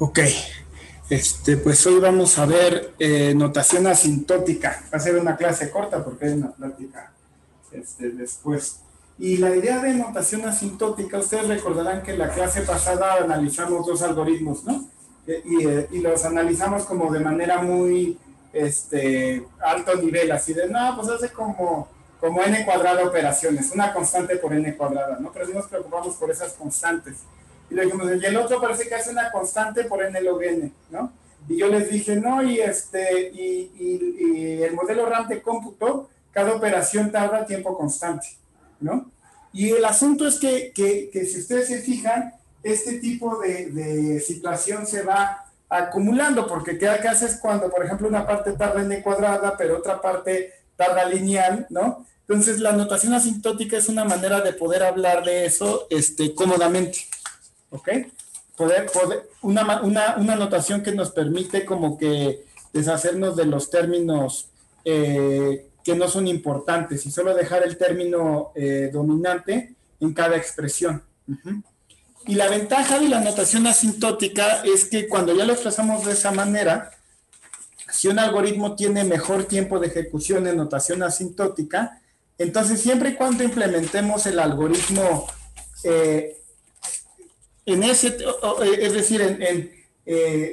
Ok, pues hoy vamos a ver notación asintótica. Va a ser una clase corta porque hay una plática después. Y la idea de notación asintótica, ustedes recordarán que en la clase pasada analizamos dos algoritmos, ¿no? Y los analizamos como de manera muy alto nivel, así de, no, pues hace como n cuadrada operaciones, una constante por n cuadrada, ¿no? Pero sí nos preocupamos por esas constantes. Y le dijimos, y el otro parece que hace una constante por n log n, ¿no? Y yo les dije, no, y el modelo RAM de cómputo, cada operación tarda tiempo constante, ¿no? Y el asunto es que si ustedes se fijan, este tipo de situación se va acumulando, porque ¿qué haces cuando, por ejemplo, una parte tarda n cuadrada, pero otra parte tarda lineal, ¿no? Entonces, la notación asintótica es una manera de poder hablar de eso cómodamente, ¿ok? Una notación que nos permite como que deshacernos de los términos que no son importantes y solo dejar el término dominante en cada expresión. Y la ventaja de la notación asintótica es que cuando ya lo expresamos de esa manera, si un algoritmo tiene mejor tiempo de ejecución en notación asintótica, entonces siempre y cuando implementemos el algoritmo es decir,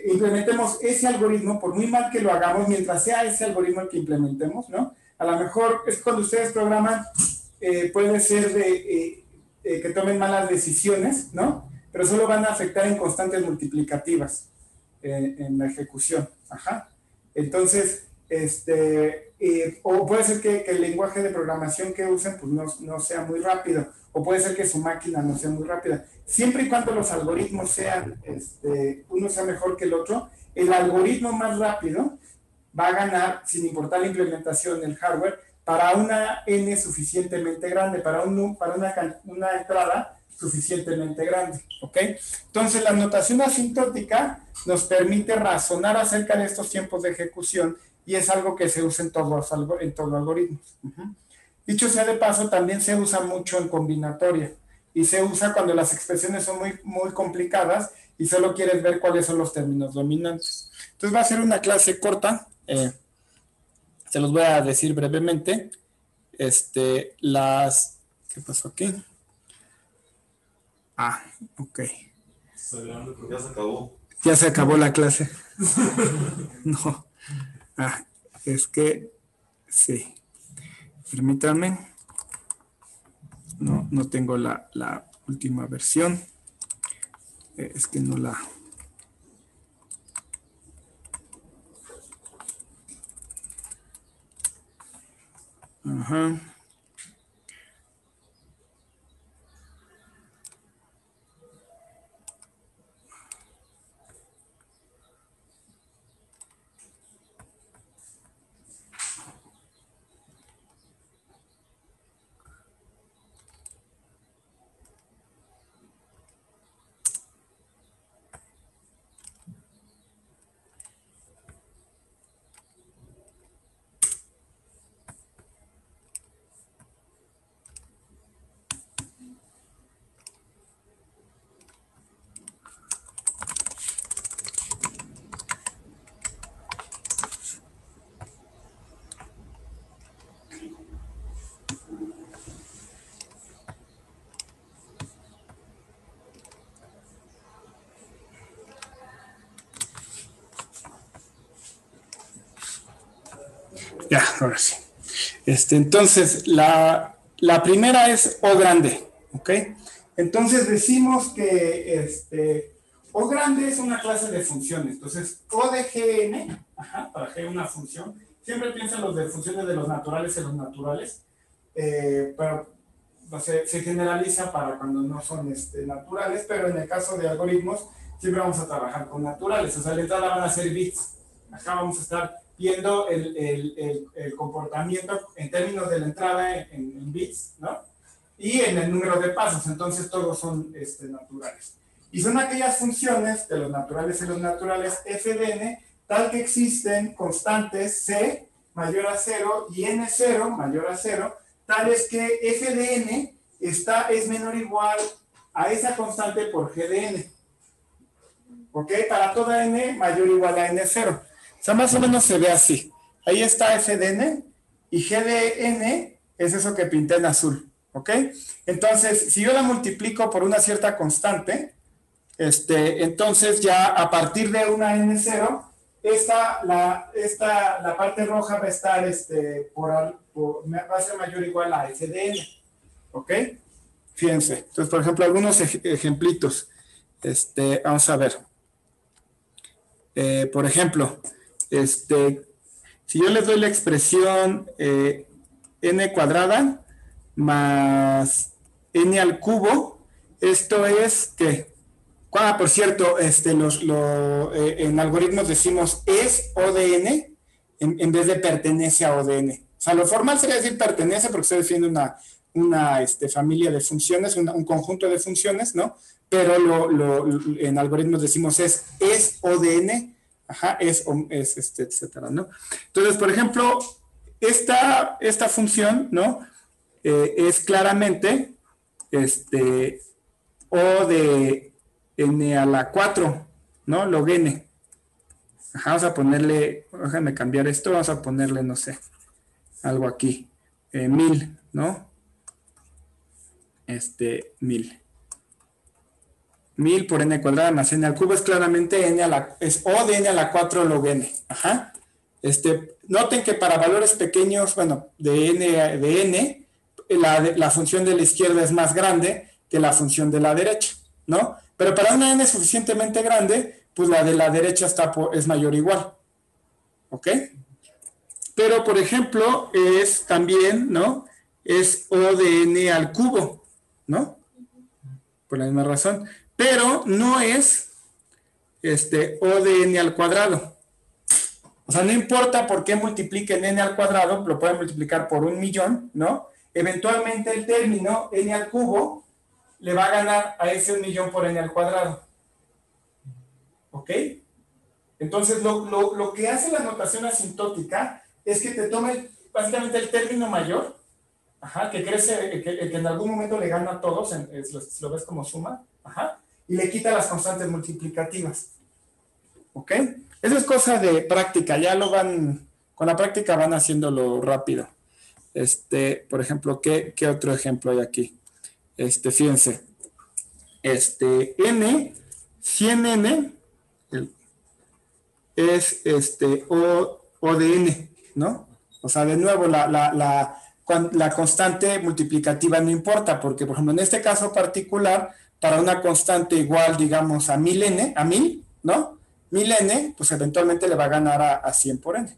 implementemos ese algoritmo, por muy mal que lo hagamos, mientras sea ese algoritmo el que implementemos, ¿no? A lo mejor es cuando ustedes programan, puede ser que tomen malas decisiones, ¿no? Pero solo van a afectar en constantes multiplicativas en la ejecución. Ajá. Entonces, o puede ser que el lenguaje de programación que usen pues no sea muy rápido, o puede ser que su máquina no sea muy rápida. Siempre y cuando los algoritmos sean, uno sea mejor que el otro, el algoritmo más rápido va a ganar, sin importar la implementación en el hardware, para una n suficientemente grande, para una entrada suficientemente grande, ¿ok? Entonces, la notación asintótica nos permite razonar acerca de estos tiempos de ejecución y es algo que se usa en todos los algoritmos. Dicho sea de paso, también se usa mucho en combinatoria y se usa cuando las expresiones son muy, muy complicadas y solo quieres ver cuáles son los términos dominantes. Entonces va a ser una clase corta, se los voy a decir brevemente. ¿Qué pasó aquí? Ah, ok. Ya se acabó. Ya se acabó la clase. No. Ah, es que sí. Permítanme. No tengo la última versión. Es que no la... Ajá. Ya, ahora sí. Entonces, la primera es O grande, ¿ok? Entonces decimos que O grande es una clase de funciones. Entonces, O de Gn, para G una función, siempre piensan los de funciones de los naturales en los naturales, pero se generaliza para cuando no son naturales, pero en el caso de algoritmos, siempre vamos a trabajar con naturales. O sea, la entrada van a ser bits. Acá vamos a estar viendo el comportamiento en términos de la entrada en bits, ¿no? Y en el número de pasos, entonces todos son naturales. Y son aquellas funciones de los naturales en los naturales f de n, tal que existen constantes c mayor a 0 y n0 mayor a 0, tal es que f de n es menor o igual a esa constante por g de n. ¿ok? Para toda n mayor o igual a n0. O sea, más o menos se ve así. Ahí está f de n y g de n es eso que pinté en azul, ¿ok? Entonces, si yo la multiplico por una cierta constante, entonces ya a partir de una n0, la parte roja va a estar, va a ser mayor o igual a f de n, ¿ok? Fíjense. Entonces, por ejemplo, algunos ejemplitos. Vamos a ver. Por ejemplo, si yo les doy la expresión n cuadrada más n al cubo, esto es que, por cierto, en algoritmos decimos es O de n en vez de pertenece a O de n. O sea, lo formal sería decir pertenece porque se defiende una familia de funciones, un conjunto de funciones, ¿no? Pero en algoritmos decimos es O de n, ajá, etcétera, ¿no? Entonces, por ejemplo, esta función, ¿no? Es claramente O de n a la 4, ¿no? Log n. Ajá, vamos a ponerle, déjame cambiar esto, vamos a ponerle, no sé, algo aquí, 1000, ¿no? 1000. 1000 por n cuadrada más n al cubo es claramente es O de n a la 4 log n. Ajá. Noten que para valores pequeños, bueno, de n, la función de la izquierda es más grande que la función de la derecha, ¿no? Pero para una n suficientemente grande, pues la de la derecha es mayor o igual. ¿Ok? Pero, por ejemplo, es también, ¿no? Es O de n al cubo, ¿no? Por la misma razón. Pero no es O de n al cuadrado. O sea, no importa por qué multipliquen n al cuadrado, lo pueden multiplicar por 1.000.000, ¿no? Eventualmente el término n al cubo le va a ganar a ese 1.000.000 por n al cuadrado. ¿Ok? Entonces, lo que hace la notación asintótica es que te toma básicamente el término mayor, ajá, que crece, que en algún momento le gana a todos, si lo ves como suma, ajá, y le quita las constantes multiplicativas. ¿Ok? Eso es cosa de práctica, con la práctica van haciéndolo rápido. Por ejemplo, ¿qué otro ejemplo hay aquí? Fíjense, n, 100n es O de n, ¿no? O sea, de nuevo, la constante multiplicativa no importa, porque, por ejemplo, en este caso particular, para una constante igual, digamos, a 1000n, a 1000, ¿no? 1000n, pues eventualmente le va a ganar a 100 por n,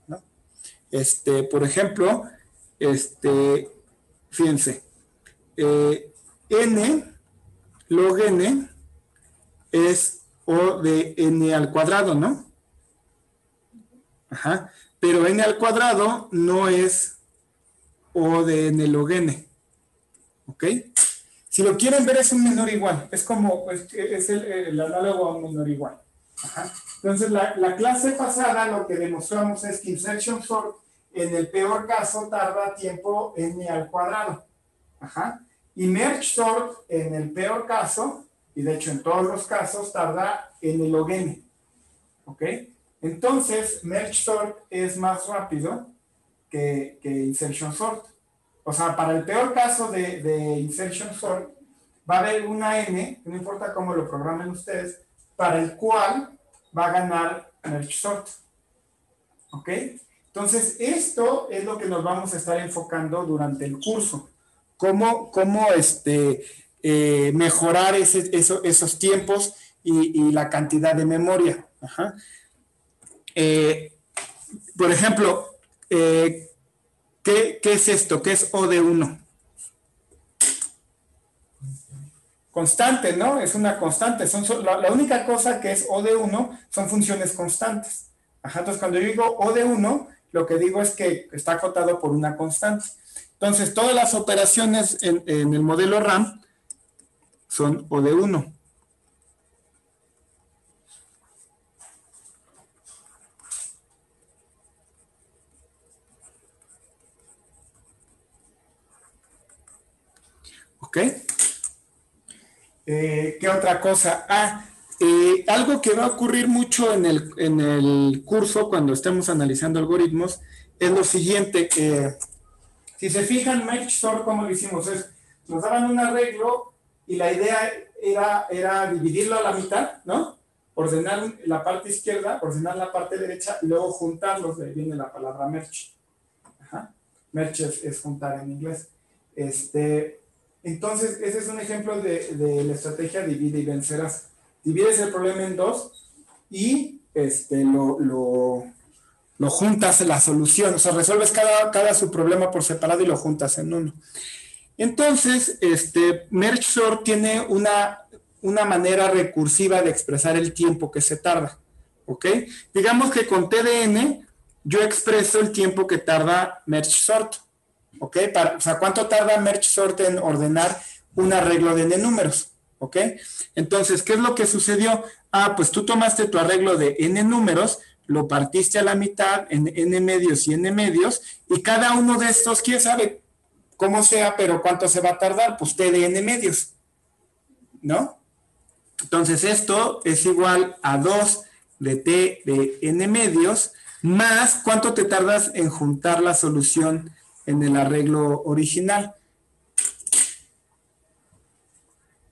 ¿no? Por ejemplo, fíjense, n log n es O de n al cuadrado, ¿no? Ajá. Pero n al cuadrado no es O de n log n. ¿Ok? Si lo quieren ver es un menor igual. Es como, es el análogo a un menor igual. Ajá. Entonces, la clase pasada lo que demostramos es que insertion sort en el peor caso tarda tiempo n al cuadrado. Ajá. Y merge sort en el peor caso, y de hecho en todos los casos, tarda n log n. ¿Ok? Entonces, merge sort es más rápido que insertion sort. O sea, para el peor caso de insertion sort, va a haber una n, no importa cómo lo programen ustedes, para el cual va a ganar merge sort. ¿Ok? Entonces, esto es lo que nos vamos a estar enfocando durante el curso. Cómo mejorar esos tiempos y la cantidad de memoria. Ajá. Por ejemplo, ¿qué es esto? ¿Qué es O de 1? Constante, ¿no? Es una constante. La única cosa que es O de 1 son funciones constantes. Ajá, entonces, cuando yo digo O de 1, lo que digo es que está acotado por una constante. Entonces, todas las operaciones en el modelo RAM son O de 1. ¿Ok? ¿Qué otra cosa? Algo que va a ocurrir mucho en el curso cuando estemos analizando algoritmos es lo siguiente. Si se fijan, Merge Sort, ¿cómo lo hicimos? Nos daban un arreglo y la idea era dividirlo a la mitad, ¿no? Ordenar la parte izquierda, ordenar la parte derecha y luego juntarlos. De ahí viene la palabra merge. Ajá. Merge es juntar en inglés. Entonces, ese es un ejemplo de la estrategia divide y vencerás. Divides el problema en dos y lo juntas en la solución. O sea, resuelves cada subproblema por separado y lo juntas en uno. Entonces, Merge Sort tiene una manera recursiva de expresar el tiempo que se tarda. ¿Ok? Digamos que con TDN yo expreso el tiempo que tarda Merge Sort. ¿Ok? O sea, ¿cuánto tarda Merge Sort en ordenar un arreglo de n números? ¿Ok? Entonces, ¿qué es lo que sucedió? Pues tú tomaste tu arreglo de n números, lo partiste a la mitad en n medios y n medios, y cada uno de estos, ¿quién sabe cómo sea, pero cuánto se va a tardar? Pues t de n medios, ¿no? Entonces, esto es igual a 2 de t de n medios, más cuánto te tardas en juntar la solución en el arreglo original.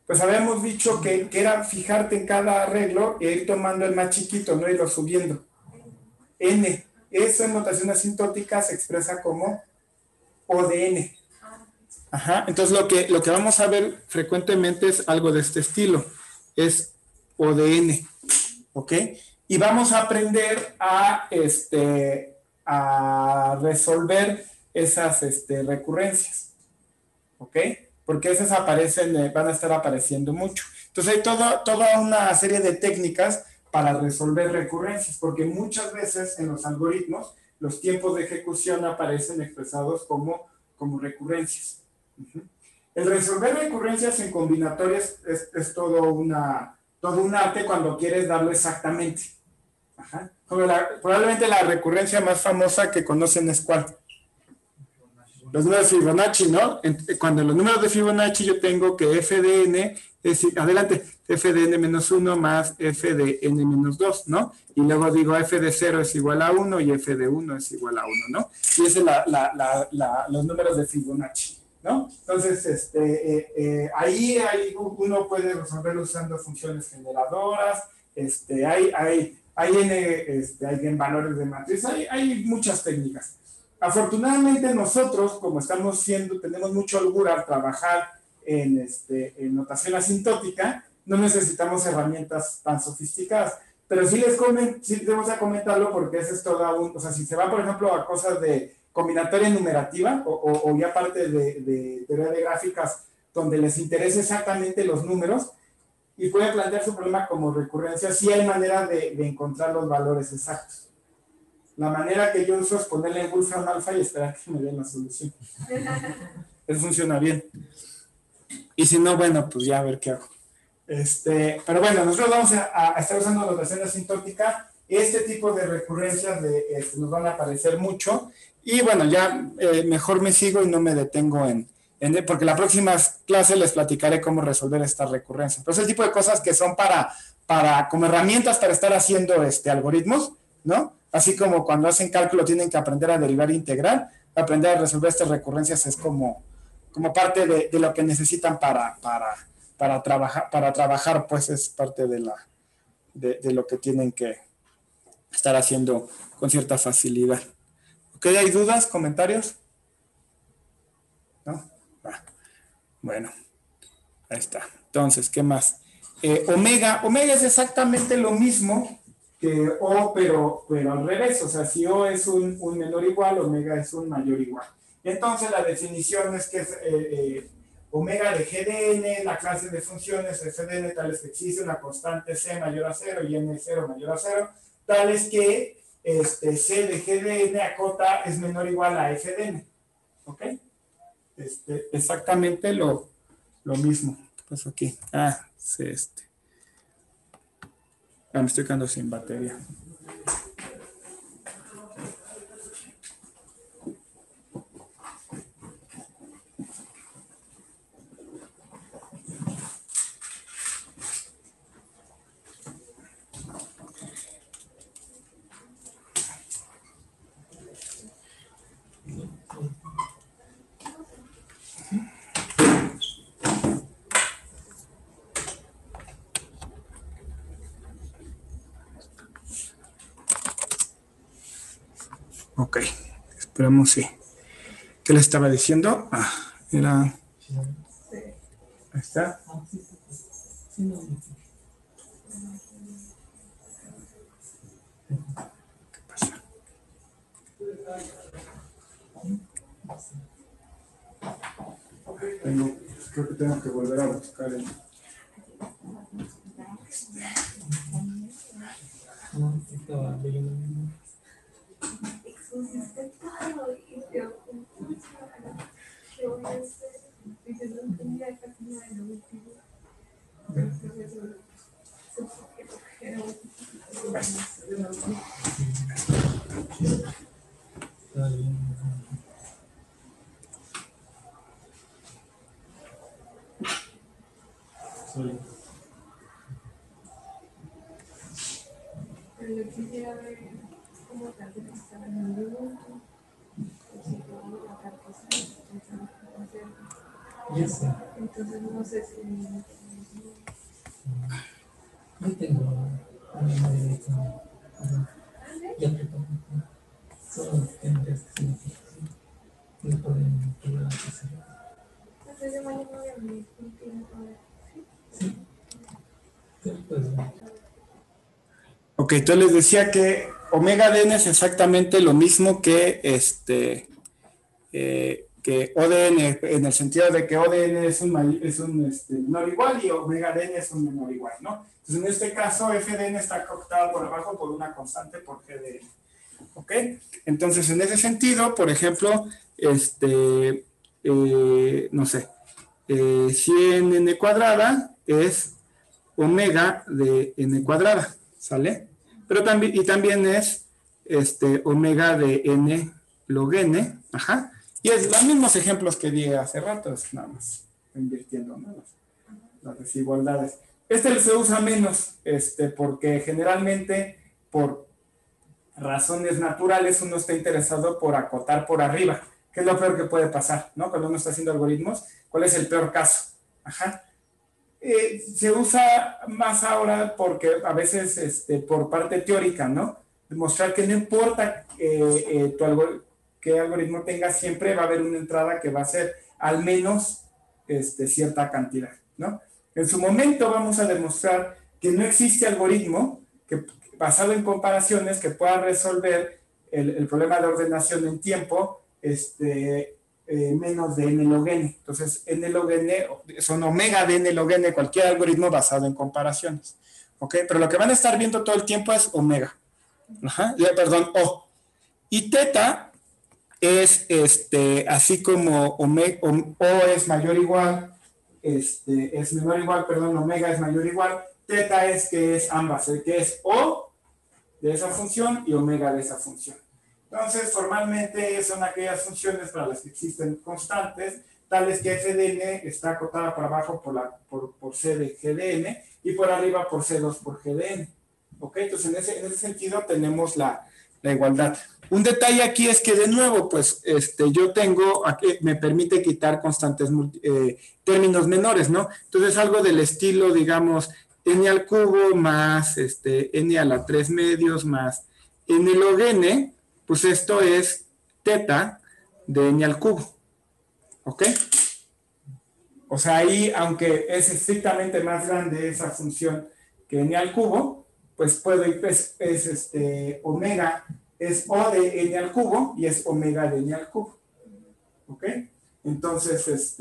Pues habíamos dicho que era fijarte en cada arreglo e ir tomando el más chiquito, no irlo subiendo. N. Eso en notación asintótica se expresa como O de N. Ajá. Entonces lo que vamos a ver frecuentemente es algo de este estilo. Es O de N. ¿Ok? Y vamos a aprender a resolver esas recurrencias. ¿Ok? Porque esas van a estar apareciendo mucho. Entonces hay toda una serie de técnicas para resolver recurrencias, porque muchas veces en los algoritmos los tiempos de ejecución aparecen expresados como recurrencias. El resolver recurrencias en combinatorias es todo un arte cuando quieres darlo exactamente. Ajá. Probablemente la recurrencia más famosa que conocen es ¿cuál? Los números de Fibonacci, ¿no? Cuando los números de Fibonacci yo tengo que f de n es, adelante, f de n menos 1 más f de n menos 2, ¿no? Y luego digo f de 0 es igual a 1 y f de 1 es igual a 1, ¿no? Y ese es los números de Fibonacci, ¿no? Entonces, ahí uno puede resolverlo usando funciones generadoras, hay en valores de matriz, hay muchas técnicas. Afortunadamente nosotros, como tenemos mucho holgura al trabajar en notación asintótica, no necesitamos herramientas tan sofisticadas. Pero sí vamos a comentarlo porque eso es o sea, si se va, por ejemplo, a cosas de combinatoria enumerativa o ya parte de teoría de gráficas donde les interesa exactamente los números y pueden plantear su problema como recurrencia, sí hay manera de encontrar los valores exactos. La manera que yo uso es ponerle en Wolfram Alpha y esperar que me den la solución. Eso funciona bien. Y si no, bueno, pues ya a ver qué hago. Pero bueno, nosotros vamos a estar usando la notación asintótica. Este tipo de recurrencias nos van a aparecer mucho. Y bueno, ya mejor me sigo y no me detengo porque la próxima clase les platicaré cómo resolver estas recurrencias. Pero es el tipo de cosas que son como herramientas para estar haciendo algoritmos, ¿no? Así como cuando hacen cálculo tienen que aprender a derivar e integrar, aprender a resolver estas recurrencias es como parte de lo que necesitan para trabajar, pues es parte de lo que tienen que estar haciendo con cierta facilidad. ¿Ok? ¿Hay dudas, comentarios? ¿No? Bueno, ahí está. Entonces, ¿qué más? Omega es exactamente lo mismo que O, pero al revés. O sea, si O es un menor igual, omega es un mayor igual. Entonces, la definición es que es omega de g de n, la clase de funciones f de n, tal es que existe una constante c mayor a 0 y n0 mayor a 0, tal es que c de g de n acota es menor o igual a f de n. ¿Ok? Exactamente lo mismo. ¿Qué pasó aquí? Sí, me estoy quedando sin batería. Ok, esperamos, sí. ¿Qué le estaba diciendo? Era... Ahí está. ¿Qué pasa? Creo que tengo que volver a buscar el... Yo quisiera ver cómo tal vez está en el mundo, entonces no sé si yo tengo una dirección ya preparada, solo tendrías que significación, no pueden probar que se entonces de mañana voy a venir contigo a ver. sí, pues Ok, entonces les decía que omega DN es exactamente lo mismo que que ODN, en el sentido de que ODN es un menor igual y omega DN es un menor igual, ¿no? Entonces, en este caso, FDN está cooptado por abajo por una constante por GDN. ¿Ok? Entonces, en ese sentido, por ejemplo, no sé, 100n cuadrada es omega de n cuadrada, ¿sale? Pero también es omega de n log n, ajá. Y es los mismos ejemplos que di hace rato, es nada más invirtiendo, ¿no? Las desigualdades. Se usa menos, porque generalmente por razones naturales uno está interesado por acotar por arriba, que es lo peor que puede pasar, ¿no? Cuando uno está haciendo algoritmos, ¿cuál es el peor caso? Ajá. Se usa más ahora porque a veces por parte teórica, ¿no? Demostrar que no importa qué algoritmo tenga, siempre va a haber una entrada que va a ser al menos cierta cantidad, ¿no? En su momento vamos a demostrar que no existe algoritmo basado en comparaciones que pueda resolver el problema de ordenación en tiempo menos de n log n. Entonces, n log n son omega de n log n, cualquier algoritmo basado en comparaciones. ¿Ok? Pero lo que van a estar viendo todo el tiempo es omega. Ajá, perdón, O. Y teta es así como O es mayor o igual, es menor o igual, perdón, omega es mayor o igual, teta es que es ambas, que es O de esa función y omega de esa función. Entonces, formalmente son aquellas funciones para las que existen constantes, tales que FDN está acotada por abajo por C de GDN y por arriba por C2 por GDN. ¿Ok? Entonces, en ese sentido tenemos la igualdad. Un detalle aquí es que, de nuevo, pues, yo tengo, aquí me permite quitar constantes, términos menores, ¿no? Entonces, algo del estilo, digamos, n al cubo más n a la 3 medios más n log n, pues esto es teta de n al cubo. ¿Ok? O sea, ahí, aunque es estrictamente más grande esa función que n al cubo, pues omega es O de n al cubo y es omega de n al cubo. ¿Ok? Entonces,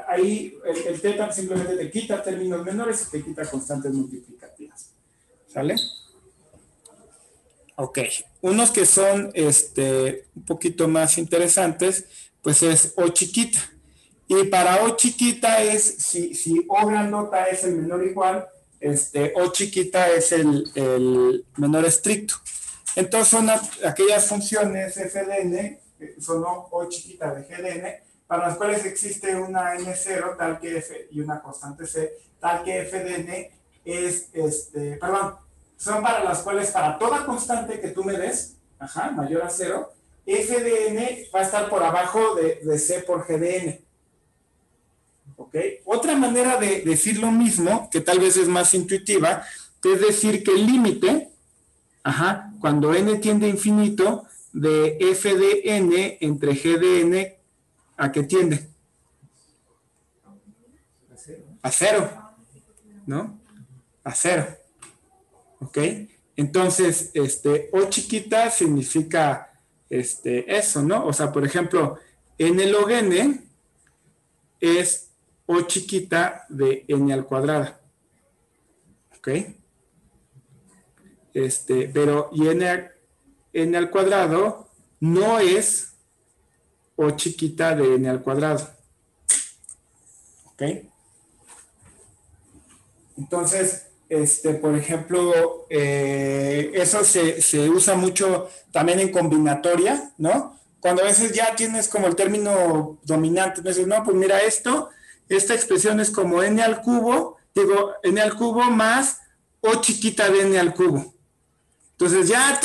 ahí el teta simplemente te quita términos menores y te quita constantes multiplicativas. ¿Sale? Ok. Unos que son un poquito más interesantes, pues es O chiquita. Y para O chiquita es, si O grandota es el menor o igual, O chiquita es el menor estricto. Entonces son aquellas funciones FDN, son O chiquita de GDN, para las cuales existe una N0 tal que F y una constante C, tal que FDN es, son para las cuales para toda constante que tú me des, mayor a 0, FDN va a estar por abajo de C por GDN. ¿Ok? Otra manera de decir lo mismo, que tal vez es más intuitiva, es decir que el límite, cuando n tiende a infinito, de f de n entre g de n, ¿a qué tiende? A cero, ¿no? A cero. ¿Ok? Entonces, O chiquita significa eso, ¿no? O sea, por ejemplo, n log n es O chiquita de n al cuadrado. ¿Ok? Pero y n al cuadrado no es O chiquita de n al cuadrado. ¿Ok? Entonces, por ejemplo, eso se usa mucho también en combinatoria, ¿no? Cuando a veces ya tienes como el término dominante, entonces, no, pues mira esta expresión es como n al cubo, digo, n al cubo más O chiquita de n al cubo. Entonces ya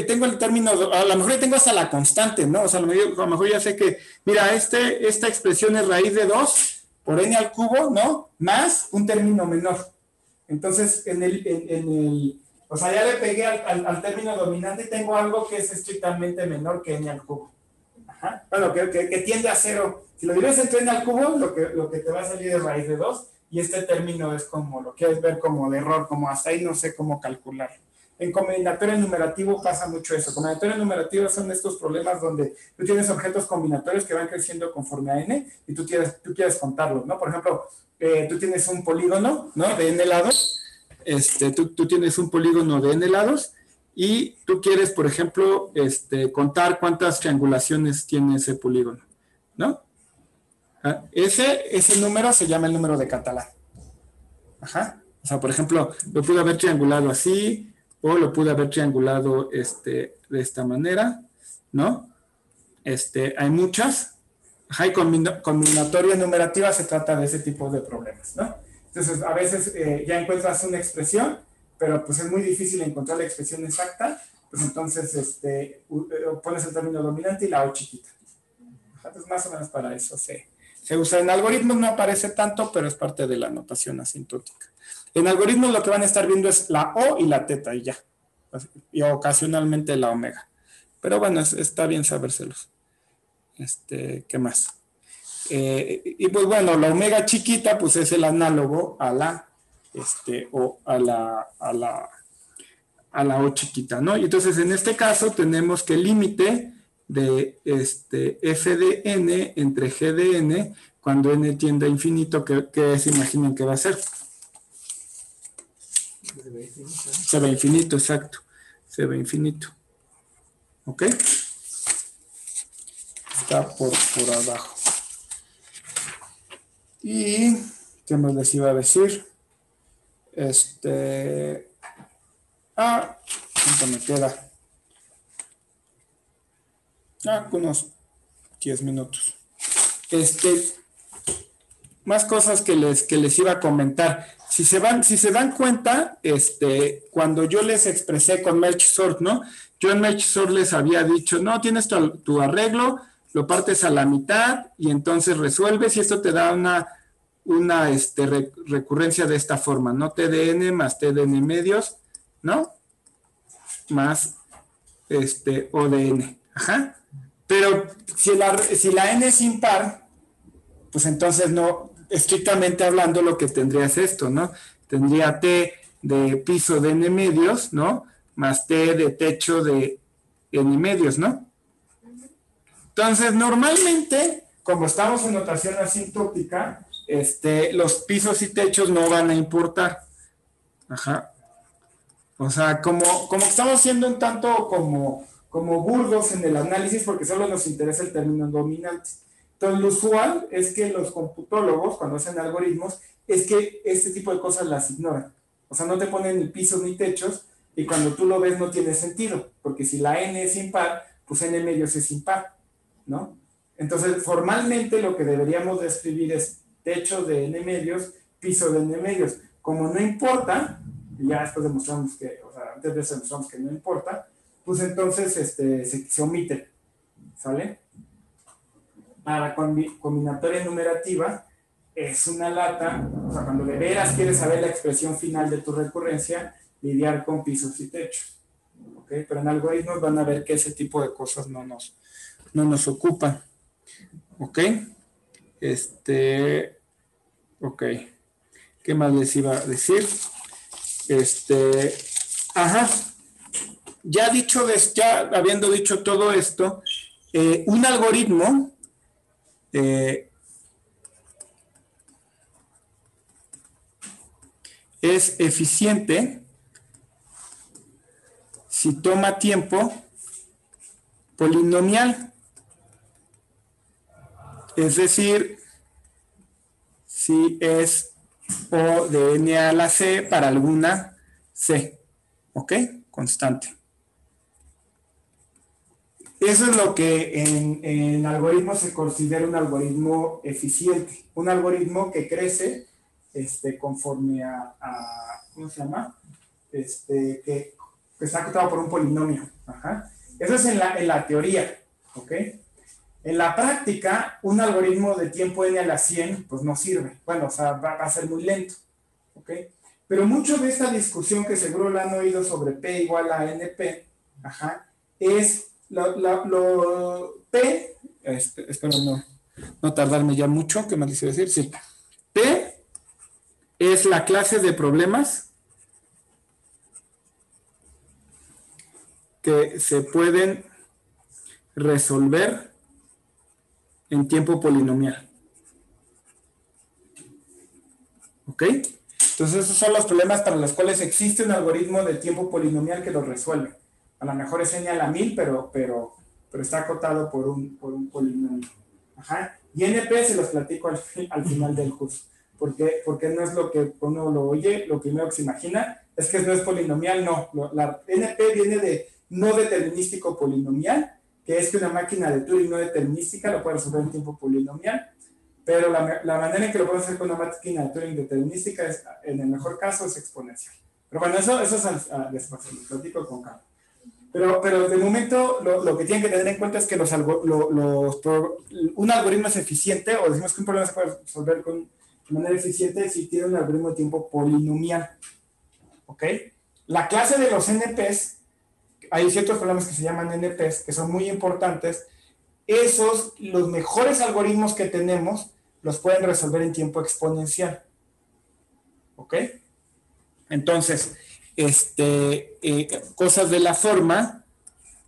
tengo el término, a lo mejor ya tengo hasta la constante, ¿no? O sea, a lo mejor ya sé que, mira, esta expresión es raíz de 2 por n al cubo, ¿no? Más un término menor. Entonces, o sea, ya le pegué al término dominante y tengo algo que es estrictamente menor que n al cubo. Ajá. Bueno, que tiende a 0. Si lo divides entre n al cubo, lo que te va a salir es raíz de 2, y este término es como, lo quieres ver como de error, como hasta ahí no sé cómo calcular. En combinatorio numerativo pasa mucho eso. Combinatorio numerativo son estos problemas donde tú tienes objetos combinatorios que van creciendo conforme a n y tú quieres contarlos, ¿no? Por ejemplo, tú tienes un polígono, ¿no? De n lados. Tú tienes un polígono de n lados y tú quieres, por ejemplo, contar cuántas triangulaciones tiene ese polígono, ¿no? Ese número se llama el número de Catalán. Ajá. O sea, por ejemplo, lo pude haber triangulado así, o lo pude haber triangulado de esta manera, ¿no? Hay muchas. Ajá, y combinatoria numerativa se trata de ese tipo de problemas, ¿no? Entonces, a veces ya encuentras una expresión, pero pues es muy difícil encontrar la expresión exacta, pues entonces pones el término dominante y la O chiquita. Entonces, más o menos para eso se usa. En algoritmos no aparece tanto, pero es parte de la notación asintótica. En algoritmos lo que van a estar viendo es la O y la teta y ya. Y ocasionalmente la omega. Pero bueno, está bien sabérselos. ¿Qué más? Y pues bueno, la omega chiquita pues es el análogo a la a la O chiquita, ¿no? Y entonces en este caso tenemos que el límite de f de n entre g de n cuando n tiende a infinito, ¿qué se imaginen que va a ser? Se ve infinito, exacto. Se ve infinito. ¿Ok? Está por abajo. ¿Y qué más les iba a decir? ¿Cuánto me queda? Unos 10 minutos. Más cosas que les iba a comentar. Si se dan cuenta, cuando yo les expresé con Merge-Sort, ¿no? Yo en Merge-Sort les había dicho, no, tienes tu arreglo, lo partes a la mitad y entonces resuelves y esto te da una recurrencia de esta forma, ¿no? T de n más T de n medios, ¿no? Más O de n. Ajá. Pero si la n es impar, pues entonces no, estrictamente hablando, lo que tendría es esto, ¿no? Tendría T de piso de n medios, ¿no? Más T de techo de n medios, ¿no? Entonces, normalmente, como estamos en notación asintótica, los pisos y techos no van a importar. Ajá. O sea, como estamos siendo un tanto como burdos en el análisis, porque solo nos interesa el término dominante. Entonces, lo usual es que los computólogos, cuando hacen algoritmos, es que este tipo de cosas las ignoran. O sea, no te ponen ni pisos ni techos, y cuando tú lo ves no tiene sentido, porque si la n es impar, pues n medios es impar, ¿no? Entonces, formalmente lo que deberíamos de escribir es techo de n medios, piso de n medios. Como no importa, y ya después demostramos que, o sea, antes de eso demostramos que no importa, pues entonces se omite, ¿sale? Para combinatoria numerativa es una lata, o sea, cuando de veras quieres saber la expresión final de tu recurrencia, lidiar con pisos y techos, ¿ok? ¿ok? Pero en algoritmos van a ver que ese tipo de cosas no nos ocupan, ¿ok? Ok. ¿Qué más les iba a decir? Ajá. Ya habiendo dicho todo esto, un algoritmo es eficiente si toma tiempo polinomial. Es decir, si es O de n a la c para alguna c, ¿ok? Constante. Eso es lo que en algoritmos se considera un algoritmo eficiente, un algoritmo que crece conforme a ¿cómo se llama? Que está acotado por un polinomio. Ajá. Eso es en la teoría, ¿ok? En la práctica, un algoritmo de tiempo n a la 100, pues no sirve. Bueno, o sea, va a ser muy lento, ¿ok? Pero mucho de esta discusión que seguro la han oído sobre P igual a NP, ajá, es P, espero no tardarme ya mucho, ¿qué más les iba a decir? Sí. P es la clase de problemas que se pueden resolver en tiempo polinomial. ¿Ok? Entonces esos son los problemas para los cuales existe un algoritmo de tiempo polinomial que los resuelve. A lo mejor es n a la 1000, pero está acotado por un polinomio. Ajá. Y NP se los platico al final del curso. Porque no es lo que uno lo oye, lo primero que se imagina es que no es polinomial, no. La NP viene de no determinístico polinomial, que es que una máquina de Turing no determinística lo puede resolver en tiempo polinomial, pero la manera en que lo podemos hacer con una máquina de Turing determinística es, en el mejor caso, es exponencial. Pero bueno, eso es después, lo platico con calma. Pero de momento lo que tienen que tener en cuenta es que un algoritmo es eficiente, o decimos que un problema se puede resolver de manera eficiente si tiene un algoritmo de tiempo polinomial. ¿Ok? La clase de los NPs, hay ciertos problemas que se llaman NPs, que son muy importantes. Los mejores algoritmos que tenemos, los pueden resolver en tiempo exponencial. ¿Ok? Entonces, cosas de la forma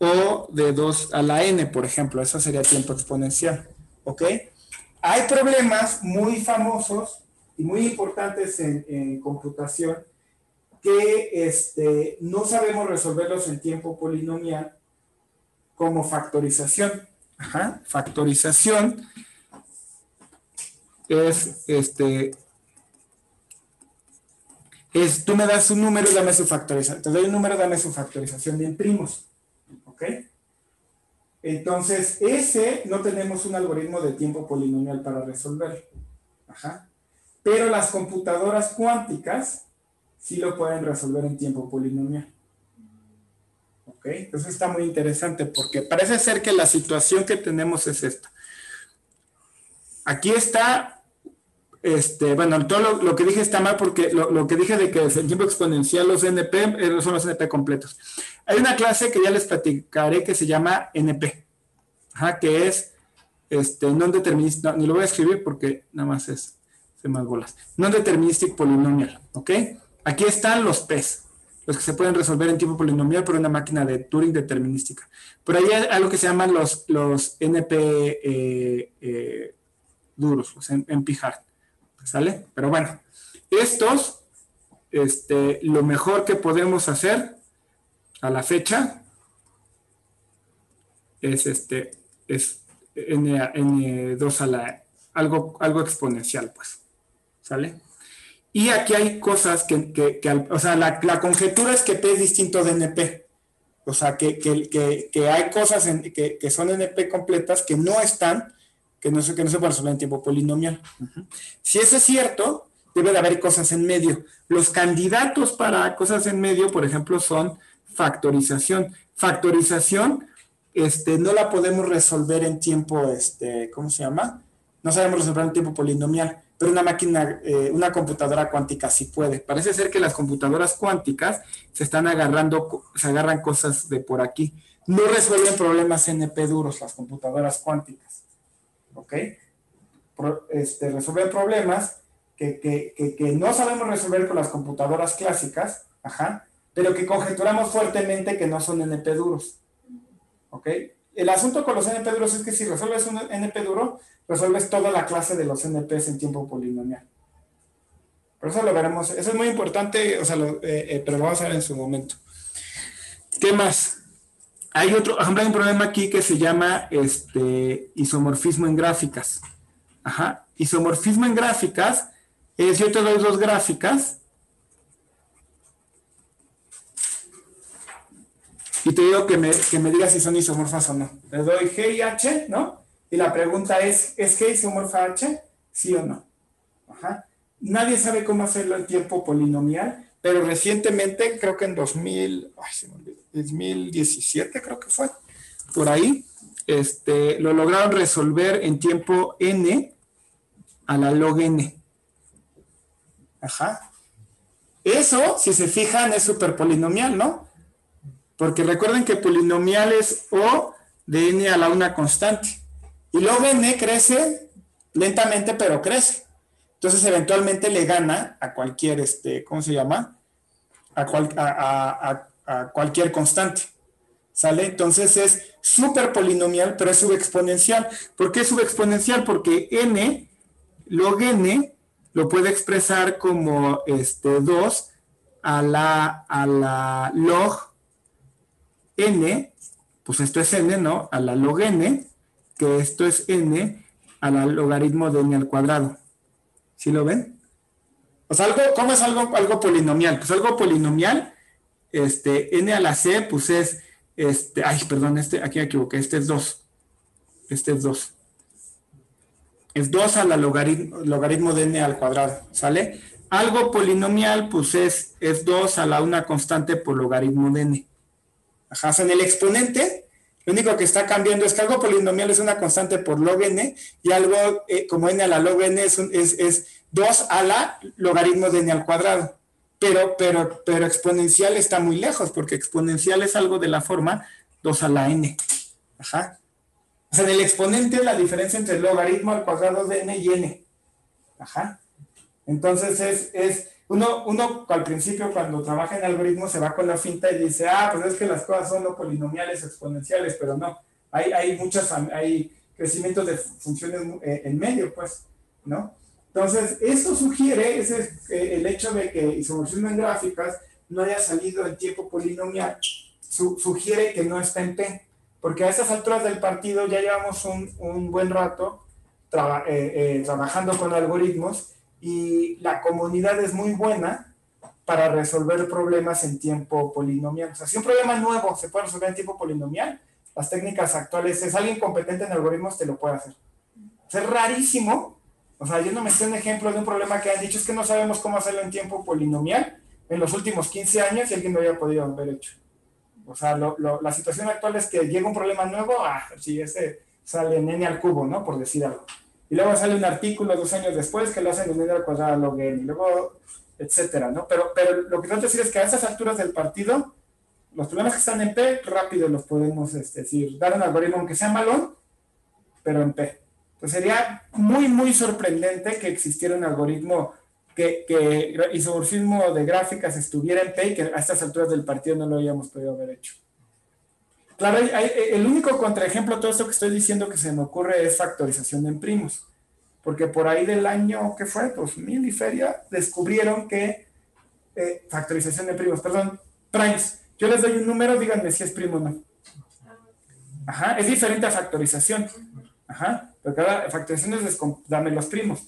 O de 2 a la n, por ejemplo, eso sería tiempo exponencial. ¿Ok? Hay problemas muy famosos y muy importantes en computación que no sabemos resolverlos en tiempo polinomial, como factorización. Ajá. Factorización tú me das un número y dame su factorización. Te doy un número, dame su factorización de primos. ¿Ok? Entonces, no tenemos un algoritmo de tiempo polinomial para resolver. Ajá. Pero las computadoras cuánticas sí lo pueden resolver en tiempo polinomial. ¿Ok? Entonces está muy interesante porque parece ser que la situación que tenemos es esta. Aquí está, bueno, todo lo que dije está mal porque lo que dije de que en tiempo exponencial los NP son los NP completos. Hay una clase que ya les platicaré que se llama NP, ajá, que es non-deterministic, ni lo voy a escribir porque nada más se me bolas. Non-deterministic polynomial, ¿ok? Aquí están los P's, los que se pueden resolver en tiempo polinomial por una máquina de Turing determinística. Pero hay algo que se llaman los NP duros, los NP-hard, ¿sale? Pero bueno, estos, lo mejor que podemos hacer a la fecha es N2 a la algo exponencial, pues, ¿sale? Y aquí hay cosas o sea, la conjetura es que P es distinto de NP. O sea, que hay cosas que son NP completas que no están, que no se pueden resolver en tiempo polinomial. Uh-huh. Si eso es cierto, debe de haber cosas en medio. Los candidatos para cosas en medio, por ejemplo, son factorización. Factorización, no la podemos resolver en tiempo, ¿cómo se llama? No sabemos resolver en tiempo polinomial. pero una computadora cuántica sí puede. Parece ser que las computadoras cuánticas se agarran cosas de por aquí. No resuelven problemas NP duros las computadoras cuánticas, ¿ok? Resuelven problemas que no sabemos resolver con las computadoras clásicas, ajá, pero que conjeturamos fuertemente que no son NP duros, ¿ok? El asunto con los NP duros es que si resuelves un NP duro, resuelves toda la clase de los NPs en tiempo polinomial. Por eso lo veremos. Eso es muy importante, o sea, pero lo vamos a ver en su momento. ¿Qué más? Hay un problema aquí que se llama isomorfismo en gráficas. Ajá. Isomorfismo en gráficas es, yo te doy dos gráficas y te digo que me digas si son isomorfas o no. Le doy G y H, ¿no? Y la pregunta es G isomorfa H? ¿Sí o no? Ajá. Nadie sabe cómo hacerlo en tiempo polinomial, pero recientemente, creo que en 2017 creo que fue, por ahí, lo lograron resolver en tiempo n a la log n. Ajá. Eso, si se fijan, es superpolinomial, ¿no? Porque recuerden que polinomial es O de n a la una constante. Y log n crece lentamente, pero crece. Entonces, eventualmente le gana a cualquier, ¿cómo se llama? A cualquier constante. ¿Sale? Entonces es superpolinomial, pero es subexponencial. ¿Por qué es subexponencial? Porque n, log n, lo puede expresar como 2 a la log n, pues esto es n, ¿no? A la log n, que esto es n a la logaritmo de n al cuadrado. ¿Sí lo ven? O sea, ¿cómo es algo polinomial? Pues algo polinomial, n a la c, pues es, ay, perdón, aquí me equivoqué, este es 2. Este es 2. Es 2 a la logaritmo de n al cuadrado, ¿sale? Algo polinomial, pues es 2 a la una constante por logaritmo de n. Ajá, o sea, en el exponente, lo único que está cambiando es que algo polinomial es una constante por log n, y algo como n a la log n es 2 a la logaritmo de n al cuadrado. Pero exponencial está muy lejos, porque exponencial es algo de la forma 2 a la n. Ajá. O sea, en el exponente la diferencia entre el logaritmo al cuadrado de n y n. Ajá. Entonces uno al principio cuando trabaja en algoritmos se va con la finta y dice, pues es que las cosas son no polinomiales exponenciales, pero no. Hay crecimientos de funciones en medio, pues, ¿no? Entonces, esto sugiere, el hecho de que isomorfismo en gráficas no haya salido en tiempo polinomial, sugiere que no está en P, porque a estas alturas del partido ya llevamos un buen rato trabajando con algoritmos y la comunidad es muy buena para resolver problemas en tiempo polinomial. O sea, si un problema nuevo se puede resolver en tiempo polinomial, las técnicas actuales, si es alguien competente en algoritmos, te lo puede hacer. Es rarísimo. O sea, yo no me sé un ejemplo de un problema que han dicho, es que no sabemos cómo hacerlo en tiempo polinomial en los últimos 15 años y alguien lo haya podido haber hecho. O sea, la situación actual es que llega un problema nuevo, sí, ese sale en n al cubo, ¿no? Por decir algo. Y luego sale un artículo 2 años después que lo hacen en n al cuadrado log n, y luego, etcétera, ¿no? Pero lo que trato de decir es que a esas alturas del partido, los problemas que están en P, rápido los podemos decir, dar un algoritmo, aunque sea malón, pero en P. Entonces sería muy, muy sorprendente que existiera un algoritmo que isomorfismo de gráficas estuviera en P y que a estas alturas del partido no lo hayamos podido haber hecho. Claro, el único contraejemplo de todo esto que estoy diciendo que se me ocurre es factorización en primos. Porque por ahí del año, ¿qué fue? 2000 y feria, descubrieron que factorización de primos, perdón, primes. Yo les doy un número, díganme si es primo o no. Ajá, es diferente a factorización. Ajá, pero cada factorización es dame los primos.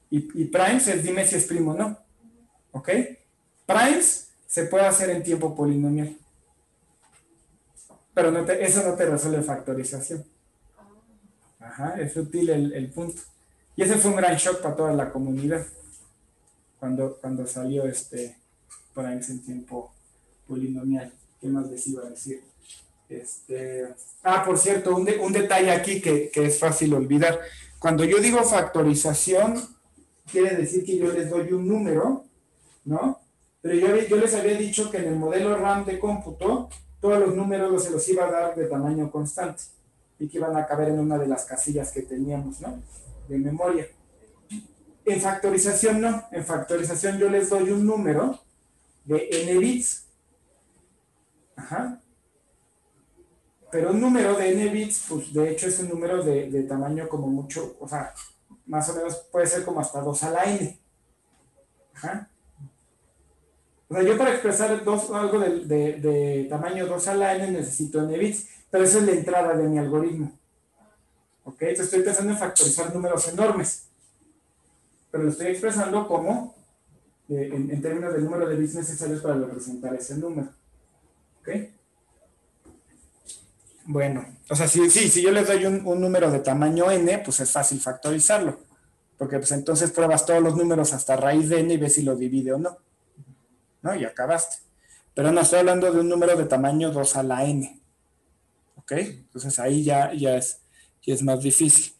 Y primes es dime si es primo o no. ¿Ok? Primes se puede hacer en tiempo polinomial. Pero eso no te resuelve factorización. Ajá, es útil el punto. Y ese fue un gran shock para toda la comunidad. Cuando salió primes en tiempo polinomial. ¿Qué más les iba a decir? Por cierto, un detalle aquí que es fácil olvidar. Cuando yo digo factorización quiere decir que yo les doy un número, ¿no? Pero yo les había dicho que en el modelo RAM de cómputo, todos los números se los iba a dar de tamaño constante y que iban a caber en una de las casillas que teníamos, ¿no? De memoria. En factorización no, en factorización yo les doy un número de n bits. Ajá. Pero un número de n bits, pues de hecho es un número de tamaño como mucho, o sea, más o menos puede ser como hasta 2 a la n. Ajá. O sea, yo para expresar algo de tamaño 2 a la n necesito n bits, pero esa es la entrada de mi algoritmo. ¿Ok? Entonces estoy pensando en factorizar números enormes, pero lo estoy expresando como en términos del número de bits necesarios para representar ese número. ¿Ok? Bueno, o sea, si yo les doy un número de tamaño n, pues es fácil factorizarlo, porque pues entonces pruebas todos los números hasta raíz de n y ves si lo divide o no. ¿No? Y acabaste. Pero no, estoy hablando de un número de tamaño 2 a la n. ¿Ok? Entonces ahí ya es más difícil.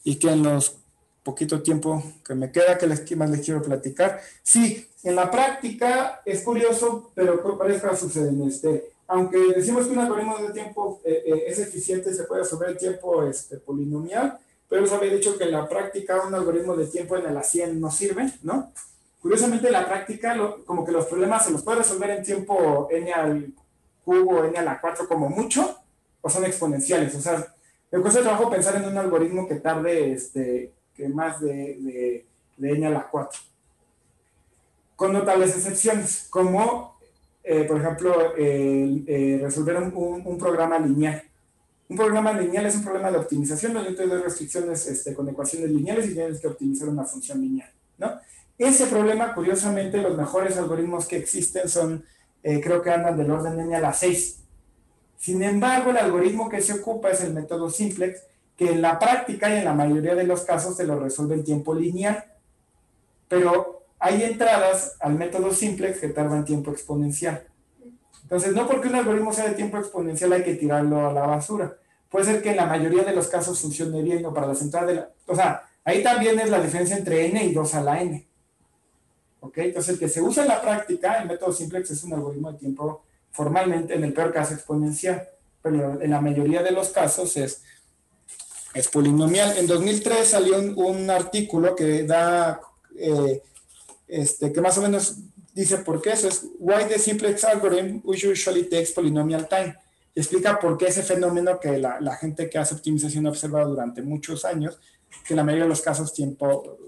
Y que en los poquito tiempo que me queda, que más les quiero platicar. Sí, en la práctica es curioso, pero por varias cosas suceden. Aunque decimos que un algoritmo de tiempo es eficiente, se puede resolver el tiempo polinomial, pero les había dicho que en la práctica un algoritmo de tiempo en la 100 no sirve, ¿no? Curiosamente, en la práctica, como que los problemas se los puede resolver en tiempo n al cubo, n a la 4 como mucho, o son exponenciales. O sea, me cuesta trabajo pensar en un algoritmo que tarde que más de n a la 4. Con notables excepciones, como, por ejemplo, resolver un programa lineal. Un programa lineal es un problema de optimización donde yo te doy restricciones con ecuaciones lineales y tienes que optimizar una función lineal, ¿no? Ese problema, curiosamente, los mejores algoritmos que existen son, creo que andan del orden n a la 6. Sin embargo, el algoritmo que se ocupa es el método simplex, que en la práctica y en la mayoría de los casos se lo resuelve en tiempo lineal. Pero hay entradas al método simplex que tardan tiempo exponencial. Entonces, no porque un algoritmo sea de tiempo exponencial hay que tirarlo a la basura. Puede ser que en la mayoría de los casos funcione bien, o para las entradas de la... O sea, ahí también es la diferencia entre n y 2 a la n. ¿Ok? Entonces, el que se usa en la práctica, el método simplex es un algoritmo de tiempo formalmente, en el peor caso, exponencial, pero en la mayoría de los casos es polinomial. En 2003 salió un artículo que da, que más o menos dice por qué eso es Why the Simplex Algorithm Usually Takes Polynomial Time. Y explica por qué ese fenómeno que la gente que hace optimización ha observado durante muchos años, que en la mayoría de los casos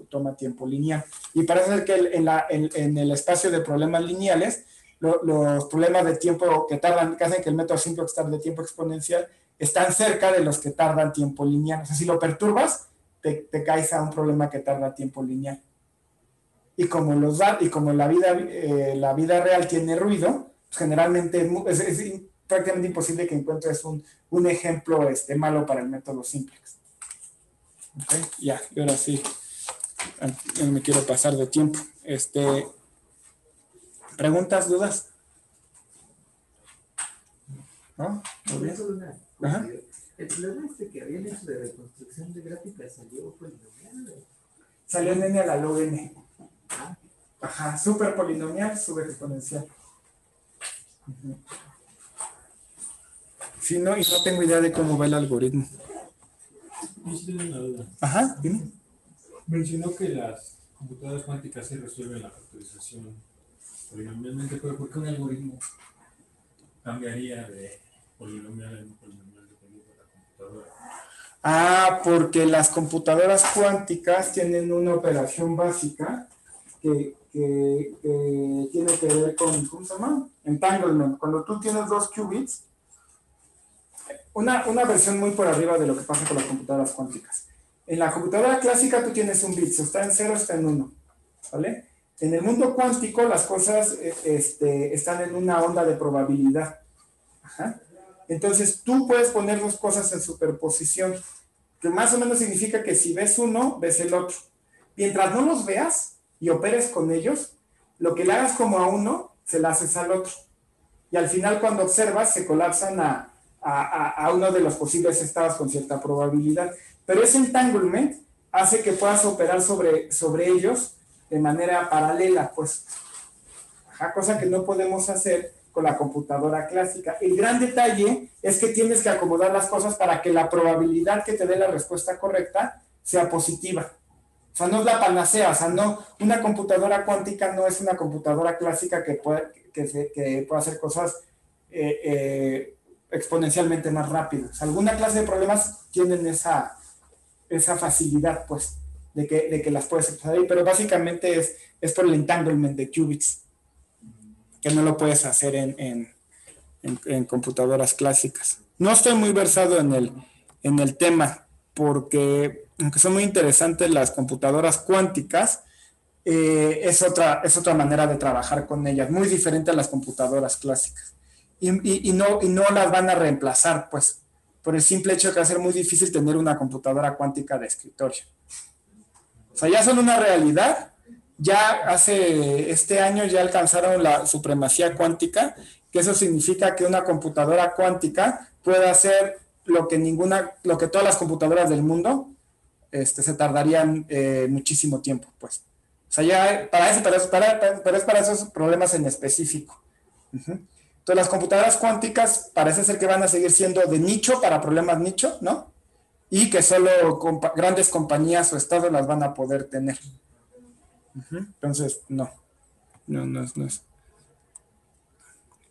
toma tiempo lineal. Y parece ser que en el espacio de problemas lineales, los problemas de tiempo que hacen que el método simplex tarde tiempo exponencial, están cerca de los que tardan tiempo lineal. O sea, si lo perturbas, te caes a un problema que tarda tiempo lineal. Y como la vida real tiene ruido, pues generalmente es prácticamente imposible que encuentres un ejemplo malo para el método simplex. Okay, ya, y ahora sí, no me quiero pasar de tiempo. ¿Preguntas, dudas? ¿No? Muy bien. Ajá. El problema que habían hecho de reconstrucción de gráficas salió polinomial. Salió en n a la log n. Ajá, super polinomial, subexponencial. Sí, no, y no tengo idea de cómo va el algoritmo. Yo sí tengo una duda. Ajá, dime. Mencionó que las computadoras cuánticas sí resuelven la factorización polinomialmente, pero ¿por qué un algoritmo cambiaría de polinomial en polinomial dependiendo de la computadora? Ah, porque las computadoras cuánticas tienen una operación básica que tiene que ver con, ¿cómo se llama? Entanglement. Cuando tú tienes 2 qubits, una versión muy por arriba de lo que pasa con las computadoras cuánticas. En la computadora clásica tú tienes un bit, si está en 0, está en 1, ¿vale? En el mundo cuántico las cosas están en una onda de probabilidad. Ajá. Entonces tú puedes poner dos cosas en superposición, que más o menos significa que si ves uno, ves el otro. Mientras no los veas y operes con ellos, lo que le hagas como a uno, se lo haces al otro. Y al final cuando observas, se colapsan a uno de los posibles estados con cierta probabilidad. Pero ese entanglement hace que puedas operar sobre ellos de manera paralela, pues. Ajá, cosa que no podemos hacer con la computadora clásica. El gran detalle es que tienes que acomodar las cosas para que la probabilidad que te dé la respuesta correcta sea positiva. O sea, no es la panacea, o sea, no, una computadora cuántica no es una computadora clásica que pueda hacer cosas exponencialmente más rápidas. Alguna clase de problemas tienen esa facilidad, pues, de que las puedes usar ahí, pero básicamente es por el entanglement de qubits, que no lo puedes hacer en computadoras clásicas. No estoy muy versado en el tema, porque aunque son muy interesantes las computadoras cuánticas, es otra manera de trabajar con ellas, muy diferente a las computadoras clásicas. Y no las van a reemplazar, pues, por el simple hecho de que va a ser muy difícil tener una computadora cuántica de escritorio. O sea, ya son una realidad. Ya hace este año ya alcanzaron la supremacía cuántica, que eso significa que una computadora cuántica puede hacer lo que todas las computadoras del mundo se tardarían muchísimo tiempo, pues. O sea, ya pero es para esos problemas en específico. Entonces, las computadoras cuánticas parece ser que van a seguir siendo de nicho para problemas nicho, ¿no? Y que solo grandes compañías o estados las van a poder tener. Entonces, no es.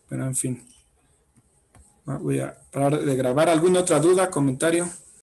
Pero en fin. Voy a parar de grabar. ¿Alguna otra duda, comentario?